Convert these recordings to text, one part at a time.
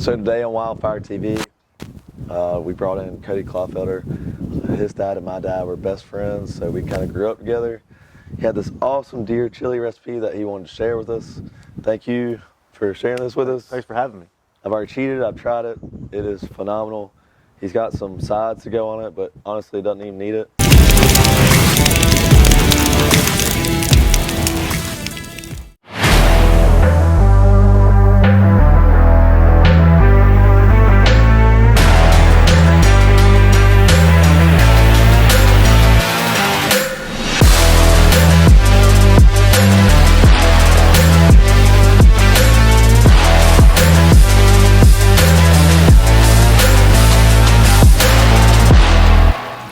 So today on WildFired TV, we brought in Cody Clawfelder. His dad and my dad were best friends, so we kind of grew up together. He had this awesome deer chili recipe that he wanted to share with us. Thank you for sharing this with us. Thanks for having me. I've already cheated, I've tried it. It is phenomenal. He's got some sides to go on it, but honestly doesn't even need it.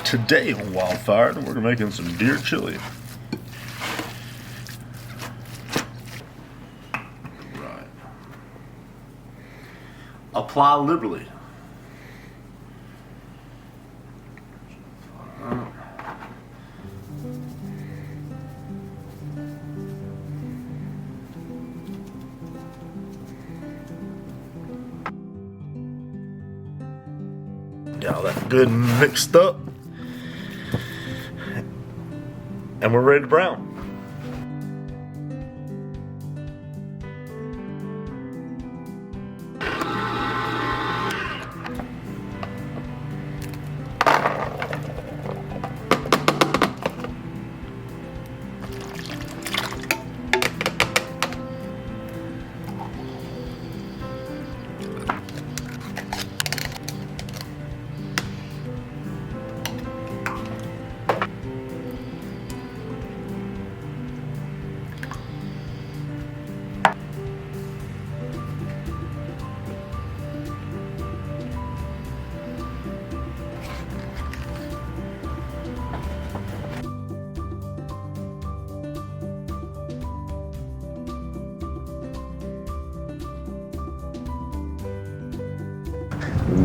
Today on WildFired, we're making some deer chili. Right. Apply liberally. Got all that good and mixed up. And we're ready to brown.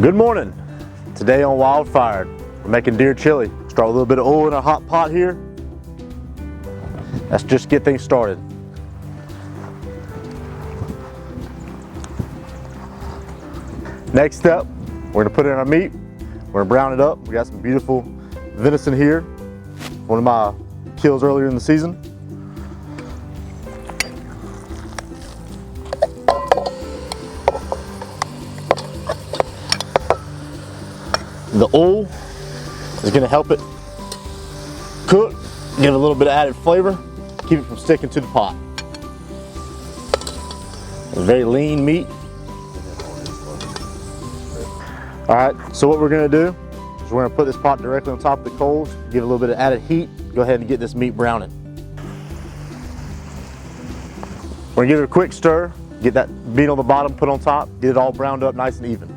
Good morning. Today on WildFired, we're making deer chili. Start with a little bit of oil in a hot pot here. Let's just get things started. Next up, we're gonna put in our meat. We're gonna brown it up. We got some beautiful venison here. One of my kills earlier in the season. The oil is going to help it cook, give it a little bit of added flavor, keep it from sticking to the pot. It's very lean meat. All right, so what we're going to do is we're going to put this pot directly on top of the coals, give it a little bit of added heat, go ahead and get this meat browning. We're going to give it a quick stir, get that meat on the bottom, put on top, get it all browned up nice and even.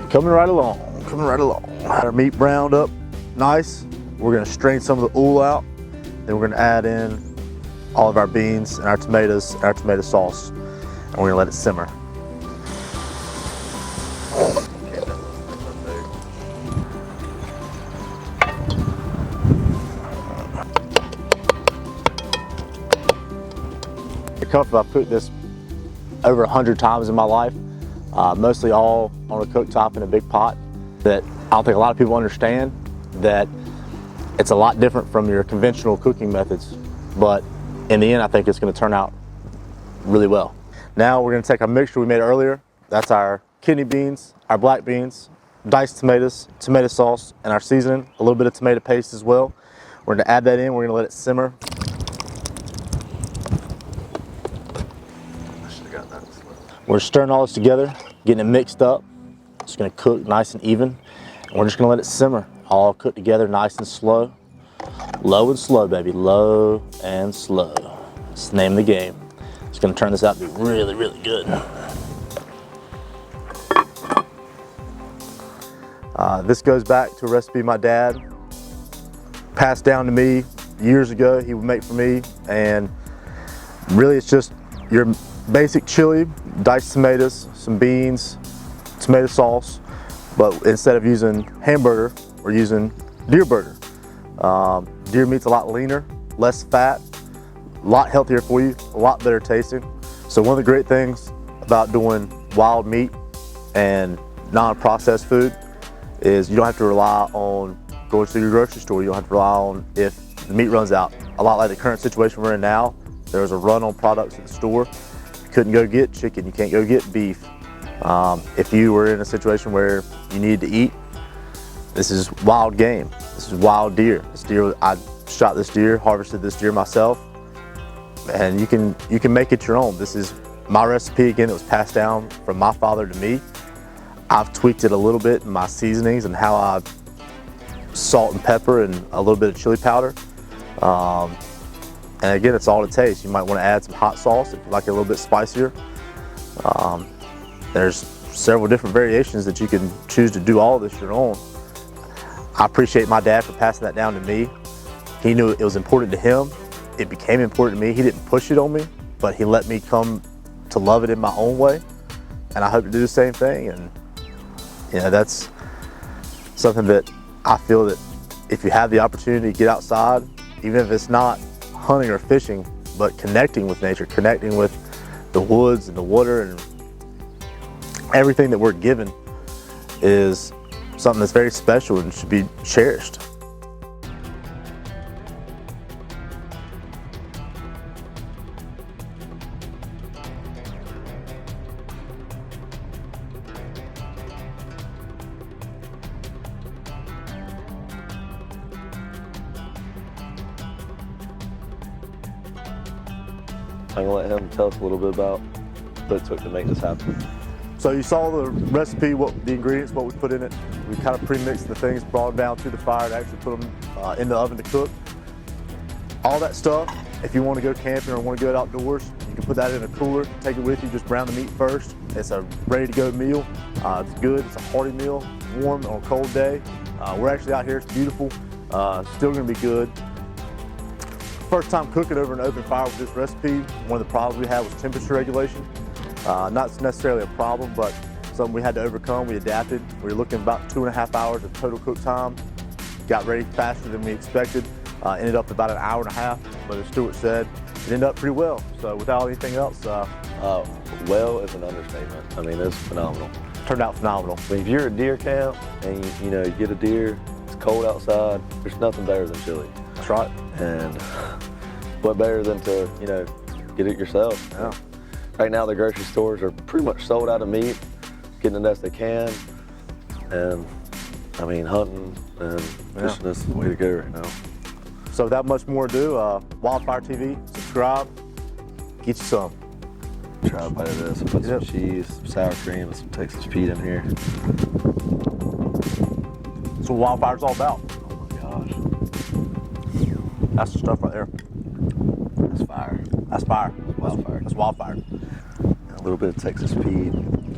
Coming right along, coming right along. Our meat browned up nice. We're gonna strain some of the oil out. Then we're gonna add in all of our beans and our tomatoes and our tomato sauce. And we're gonna let it simmer. I'm comfortable. I've cooked this over 100 times in my life. Mostly all on a cooktop in a big pot. That I don't think a lot of people understand that it's a lot different from your conventional cooking methods, but in the end I think it's going to turn out really well. Now we're going to take our mixture we made earlier. That's our kidney beans, our black beans, diced tomatoes, tomato sauce, and our seasoning, a little bit of tomato paste as well. We're going to add that in, we're going to let it simmer. We're stirring all this together, getting it mixed up. It's gonna cook nice and even. And we're just gonna let it simmer, all cook together nice and slow. Low and slow, baby, low and slow. It's the name of the game. It's gonna turn this out to be really, really good. This goes back to a recipe my dad passed down to me years ago. He would make for me, and really it's just your basic chili, diced tomatoes, some beans, tomato sauce, but instead of using hamburger, we're using deer burger. Deer meat's a lot leaner, less fat, a lot healthier for you, a lot better tasting. So one of the great things about doing wild meat and non-processed food is you don't have to rely on going to your grocery store. You don't have to rely on if the meat runs out. A lot like the current situation we're in now, there's a run on products at the store. You couldn't go get chicken, you can't go get beef. If you were in a situation where you need to eat, this is wild game. This is wild deer. This deer, I shot this deer, harvested this deer myself, and you can make it your own. This is my recipe. Again, it was passed down from my father to me. I've tweaked it a little bit in my seasonings and how I salt and pepper and a little bit of chili powder. And again, it's all to taste. You might want to add some hot sauce if you like it a little bit spicier. There's several different variations that you can choose to do all of this your own. I appreciate my dad for passing that down to me. He knew it was important to him. It became important to me. He didn't push it on me, but he let me come to love it in my own way. And I hope to do the same thing. And you know, that's something that I feel that if you have the opportunity to get outside, even if it's not hunting or fishing, but connecting with nature, connecting with the woods and the water and everything that we're given is something that's very special and should be cherished. I'm gonna let him tell us a little bit about what it took to make this happen. So you saw the recipe, the ingredients, what we put in it. We kind of pre-mixed the things, brought them down to the fire to actually put them in the oven to cook. All that stuff, if you want to go camping or want to go outdoors, you can put that in a cooler, take it with you, just brown the meat first. It's a ready-to-go meal. It's good, it's a hearty meal, warm on a cold day. We're actually out here, it's beautiful, still gonna be good. First time cooking over an open fire with this recipe, one of the problems we had was temperature regulation. Not necessarily a problem, but something we had to overcome. We adapted. We were looking at about 2.5 hours of total cook time. Got ready faster than we expected. Ended up about 1.5 hours, but as Stuart said, it ended up pretty well. So without anything else, Well is an understatement. I mean, it's phenomenal. turned out phenomenal. I mean, if you're at deer camp and you get a deer, it's cold outside, there's nothing better than chili. That's right. And what better than to, get it yourself? Yeah. Right now the grocery stores are pretty much sold out of meat, getting the best they can. And I mean, hunting and fishing is the way to go right now. So without much more ado, WildFired TV, subscribe, get you some. Try a bite of this. Put some cheese, some sour cream, and some Texas Pete in here. That's what WildFired's all about. Oh my gosh. That's the stuff right there. That's fire. That's fire. WildFired. That's WildFired. A little bit of Texas Pete.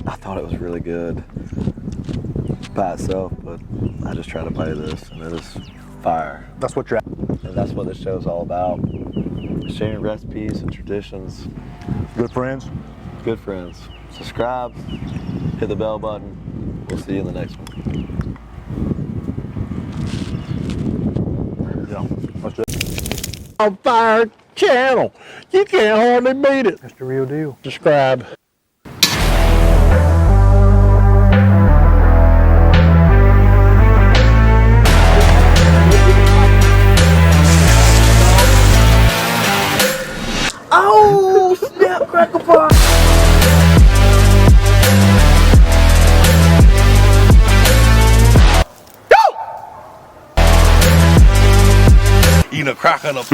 I thought it was really good by itself, but I just tried a bite of this, and it is fire. That's what you're at. And that's what this show is all about. Sharing recipes and traditions. Good friends. Good friends. Subscribe, hit the bell button. We'll see you in the next one. Yeah, let's do it. WildFired channel. You can't hardly beat it. That's the real deal. Subscribe. Oh, snap, crackle pop. Eating a cracker up.